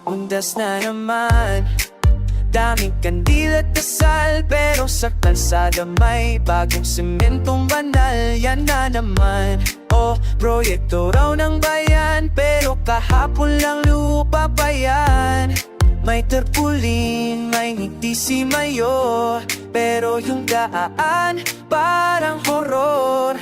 Undas na naman, daming kandil at dasal, pero sa kalsada may bagong sementong banal. Yan na naman, proyekto raw ng bayan, pero kahapon lang lupa pa yan. May tarpaulin, may ngiti si Mayor, pero yung daan parang horror.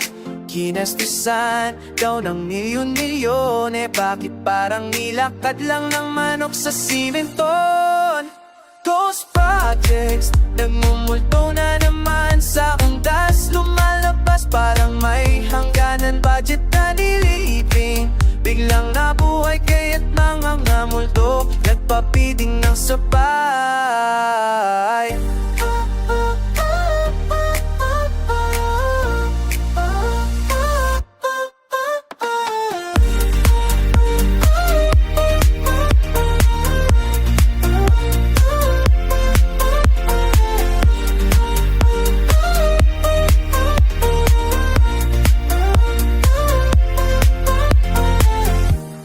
Kinastusan daw ng milyon-milyon, bakit parang nilakad lang ng manok sa simenton? Ghost projects, nagmumulto na naman sa undas, lumalabas parang may hangganan. Budget na nililiping, biglang nabuhay kaya't mga multo nagpapiting ng sabay.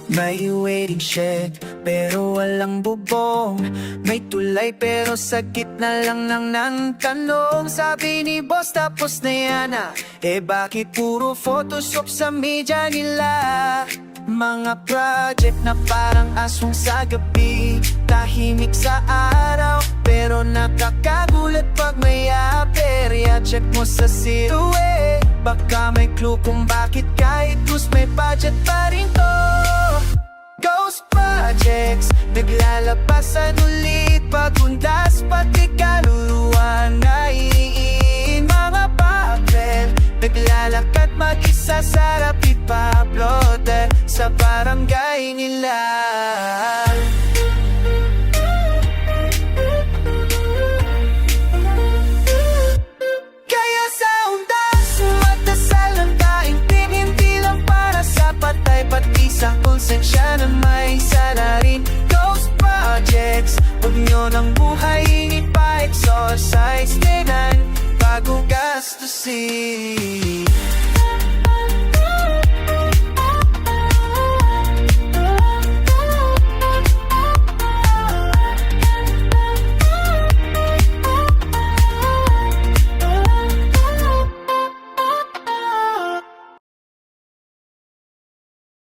May waiting shed, pero walang bubong. May tulay, pero sa gitna lang ng tanong. Sabi ni boss, tapos na yan bakit puro photoshop sa media nila? Mga project na parang aswang sa gabi, tahimik sa araw, pero nakakagulat pag may aperya. Check mo sa silhouette, baka may clue kung bakit kahit kus may budget pa rin to. Ghost projects, naglalabasan ulit pagundas, pati kaluluwa na iiin. Mga bakit naglalakad mag-isa sa rapid pa-uploader sa barangay nila. Kaya sa undas, sumatasal ang daigdig, hindi lang para sa patay, pati sa konsensya na may salarin. Ghost projects, huwag nyo ng buhay ipa-exorcise, tingnan bago gastusin.